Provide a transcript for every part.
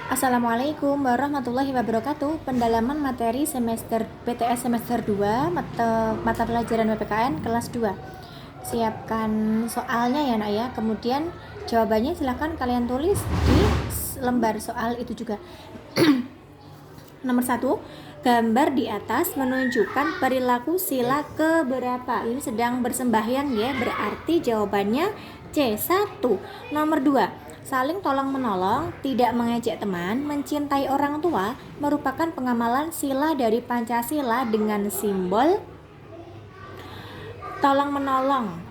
Assalamualaikum warahmatullahi wabarakatuh. Pendalaman materi semester PTS semester 2 mata pelajaran PPKN kelas 2. Siapkan soalnya ya nak ya. Kemudian jawabannya silahkan kalian tulis di lembar soal itu juga. Nomor 1, gambar di atas menunjukkan perilaku sila keberapa. Ini sedang bersembahyang ya, berarti jawabannya C1. Nomor 2, saling tolong menolong, tidak mengejek teman, mencintai orang tua merupakan pengamalan sila dari Pancasila dengan simbol tolong menolong.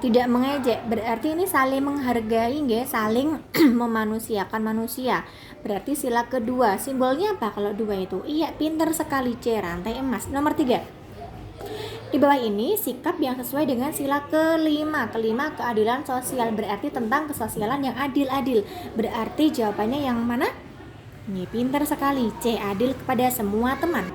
Tidak mengejek berarti ini saling menghargai ya, saling memanusiakan manusia. Berarti sila kedua, simbolnya apa kalau dua itu? Iya, pinter sekali C, rantai emas. Nomor 3, di bawah ini sikap yang sesuai dengan sila kelima. Kelima, keadilan sosial, berarti tentang kesosialan yang adil-adil. Berarti jawabannya yang mana? Ini pinter sekali, C, adil kepada semua teman.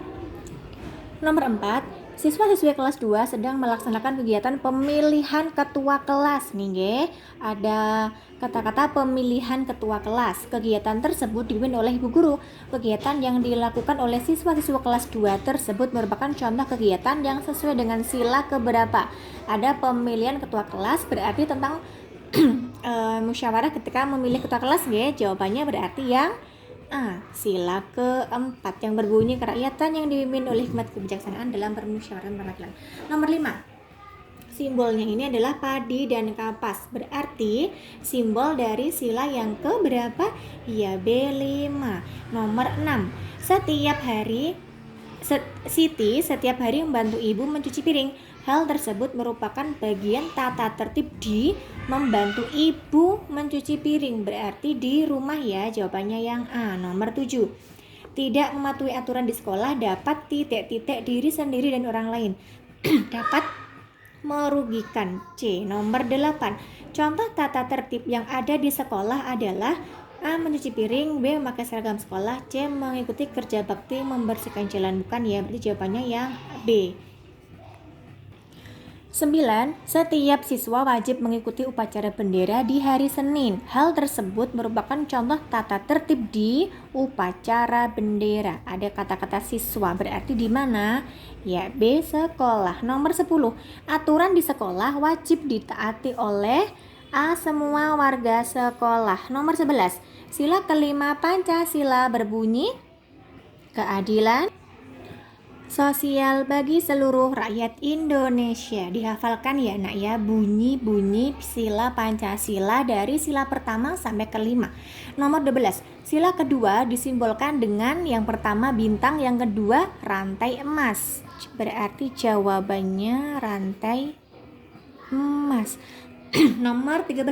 Nomor 4, siswa-siswi kelas 2 sedang melaksanakan kegiatan pemilihan ketua kelas. Nih ge, ada kata-kata pemilihan ketua kelas. Kegiatan tersebut dipimpin oleh ibu guru. Kegiatan yang dilakukan oleh siswa-siswa kelas 2 tersebut merupakan contoh kegiatan yang sesuai dengan sila keberapa. Ada pemilihan ketua kelas berarti tentang musyawarah ketika memilih ketua kelas ge. Jawabannya berarti yang sila keempat yang berbunyi kerakyatan yang dipimpin oleh hikmat kebijaksanaan dalam permusyawaratan perwakilan. Nomor 5, simbolnya ini adalah padi dan kapas. Berarti simbol dari sila yang keberapa? Ya, B5. Nomor 6, Siti setiap hari membantu ibu mencuci piring. Hal tersebut merupakan bagian tata tertib di membantu ibu mencuci piring. Berarti di rumah ya, jawabannya yang A. Nomor 7, tidak mematuhi aturan di sekolah dapat titik-titik diri sendiri dan orang lain. Dapat merugikan. C. Nomor 8, contoh tata tertib yang ada di sekolah adalah A. mencuci piring, B. memakai seragam sekolah, C. mengikuti kerja bakti membersihkan jalan. Bukan ya, berarti jawabannya yang B. 9, setiap siswa wajib mengikuti upacara bendera di hari Senin. Hal tersebut merupakan contoh tata tertib di upacara bendera. Ada kata-kata siswa, berarti di mana? Ya, B. sekolah. Nomor 10, aturan di sekolah wajib ditaati oleh A. semua warga sekolah. Nomor 11, sila kelima Pancasila berbunyi keadilan sosial bagi seluruh rakyat Indonesia. Dihafalkan ya nak ya, bunyi-bunyi sila Pancasila dari sila pertama sampai kelima. Nomor 12, sila kedua disimbolkan dengan yang pertama bintang, yang kedua rantai emas. Berarti jawabannya rantai emas. Nomor 13,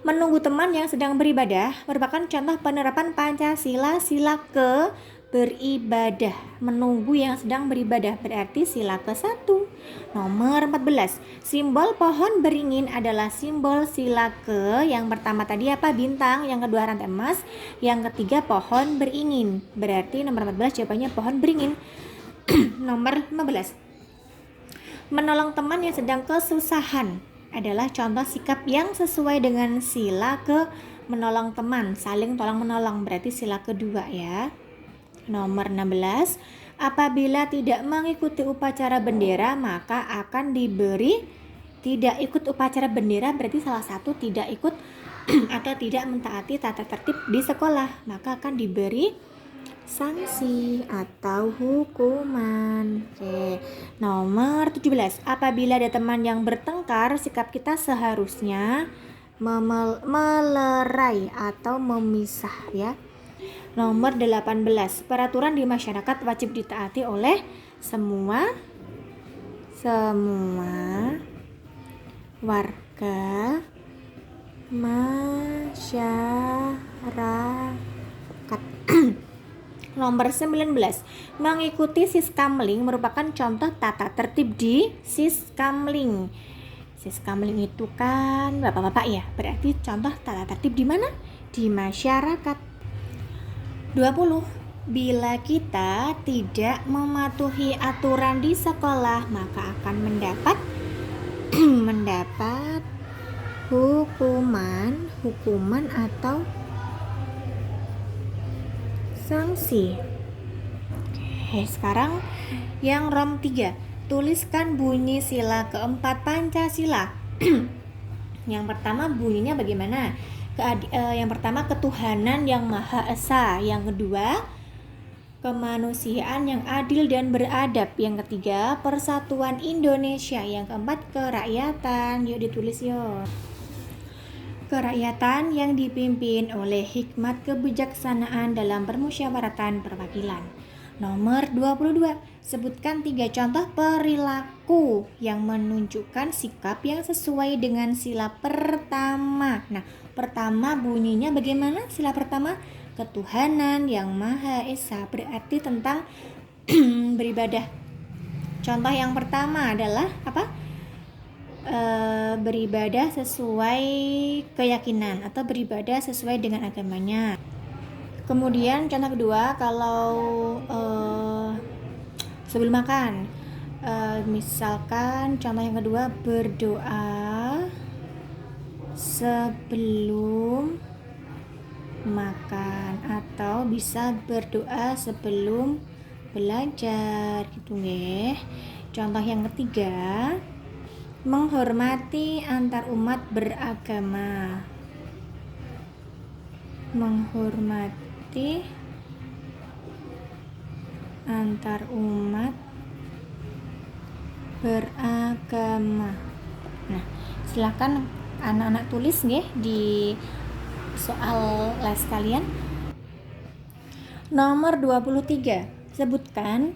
menunggu teman yang sedang beribadah merupakan contoh penerapan Pancasila sila ke beribadah. Menunggu yang sedang beribadah berarti sila ke-1. Nomor 14, simbol pohon beringin adalah simbol sila ke yang pertama tadi apa? Bintang, yang kedua rantai emas, yang ketiga pohon beringin. Berarti nomor 14 jawabannya pohon beringin. Nomor 15, menolong teman yang sedang kesusahan adalah contoh sikap yang sesuai dengan sila ke menolong teman, saling tolong menolong, berarti sila kedua ya. Nomor 16, apabila tidak mengikuti upacara bendera maka akan diberi tidak ikut upacara bendera, berarti salah satu tidak ikut atau tidak mentaati tata tertib di sekolah, maka akan diberi sanksi atau hukuman. Oke. Nomor 17, apabila ada teman yang bertengkar, sikap kita seharusnya melerai atau memisah ya. Nomor 18, peraturan di masyarakat wajib ditaati oleh semua warga masyarakat. Nomor 19, mengikuti siskamling merupakan contoh tata tertib di siskamling. Siskamling itu kan bapak-bapak ya, berarti contoh tata tertib di mana? Di masyarakat. 20, bila kita tidak mematuhi aturan di sekolah maka akan mendapat hukuman atau sanksi. Oke, sekarang yang ROM 3. Tuliskan bunyi sila keempat Pancasila. Yang pertama bunyinya bagaimana? Yang pertama ketuhanan yang Maha Esa. Yang kedua kemanusiaan yang adil dan beradab. Yang ketiga persatuan Indonesia. Yang keempat kerakyatan. Yuk ditulis yuk. Kerakyatan yang dipimpin oleh hikmat kebijaksanaan dalam permusyawaratan perwakilan. Nomor 22. Sebutkan 3 contoh perilaku yang menunjukkan sikap yang sesuai dengan sila pertama. Nah, pertama bunyinya bagaimana? Sila pertama, ketuhanan yang Maha Esa, berarti tentang beribadah. Contoh yang pertama adalah apa? Beribadah sesuai keyakinan atau beribadah sesuai dengan agamanya. Kemudian contoh kedua, kalau sebelum makan, misalkan contoh yang kedua berdoa sebelum makan atau bisa berdoa sebelum belajar gitu nggih. Contoh yang ketiga, menghormati antar umat beragama. Menghormati antar umat beragama. Nah, silakan anak-anak tulis nggih di soal les kalian. Nomor 23. Sebutkan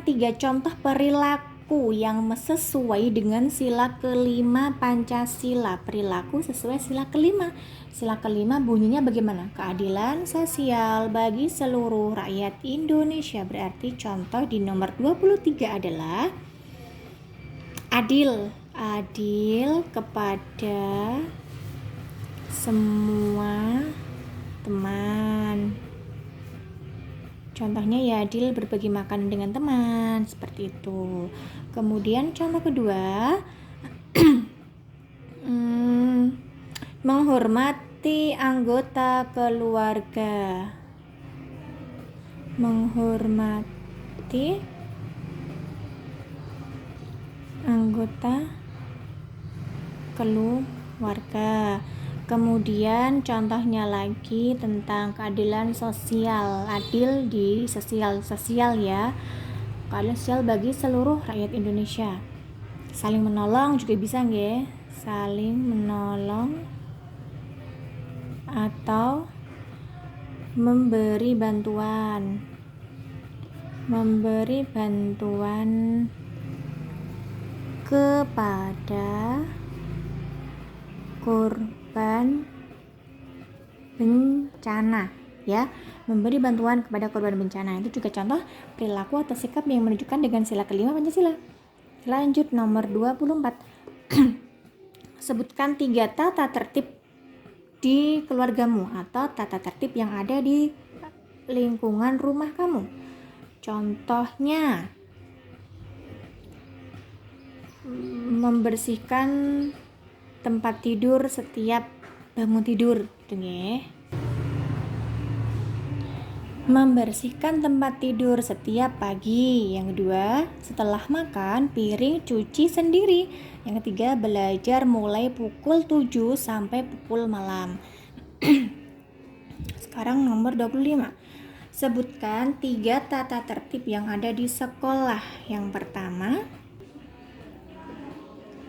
3 contoh perilaku yang sesuai dengan sila kelima Pancasila. Perilaku sesuai sila kelima. Sila kelima bunyinya bagaimana? Keadilan sosial bagi seluruh rakyat Indonesia. Berarti contoh di nomor 23 adalah adil kepada semua teman. Contohnya ya adil berbagi makan dengan teman, seperti itu. Kemudian contoh kedua, menghormati anggota keluarga. Menghormati anggota keluarga. Kemudian contohnya lagi tentang keadilan sosial. Adil di sosial ya. Keadilan sosial bagi seluruh rakyat Indonesia. Saling menolong juga bisa nggih? Saling menolong atau memberi bantuan kepada korban bencana ya, memberi bantuan kepada korban bencana. Itu juga contoh perilaku atau sikap yang menunjukkan dengan sila kelima Pancasila. Lanjut nomor 24. Sebutkan 3 tata tertib di keluargamu atau tata tertib yang ada di lingkungan rumah kamu. Contohnya membersihkan tempat tidur setiap bangun tidur gitu nggih. Membersihkan tempat tidur setiap pagi. Yang kedua, setelah makan piring cuci sendiri. Yang ketiga, belajar mulai pukul 7 sampai pukul malam. Sekarang nomor 25. Sebutkan 3 tata tertib yang ada di sekolah. Yang pertama,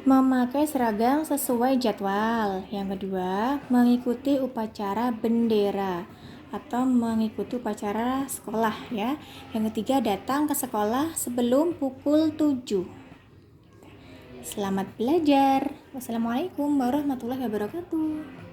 memakai seragam sesuai jadwal. Yang kedua, mengikuti upacara bendera atau mengikuti upacara sekolah ya. Yang ketiga, datang ke sekolah sebelum pukul 7. Selamat belajar. Wassalamualaikum warahmatullahi wabarakatuh.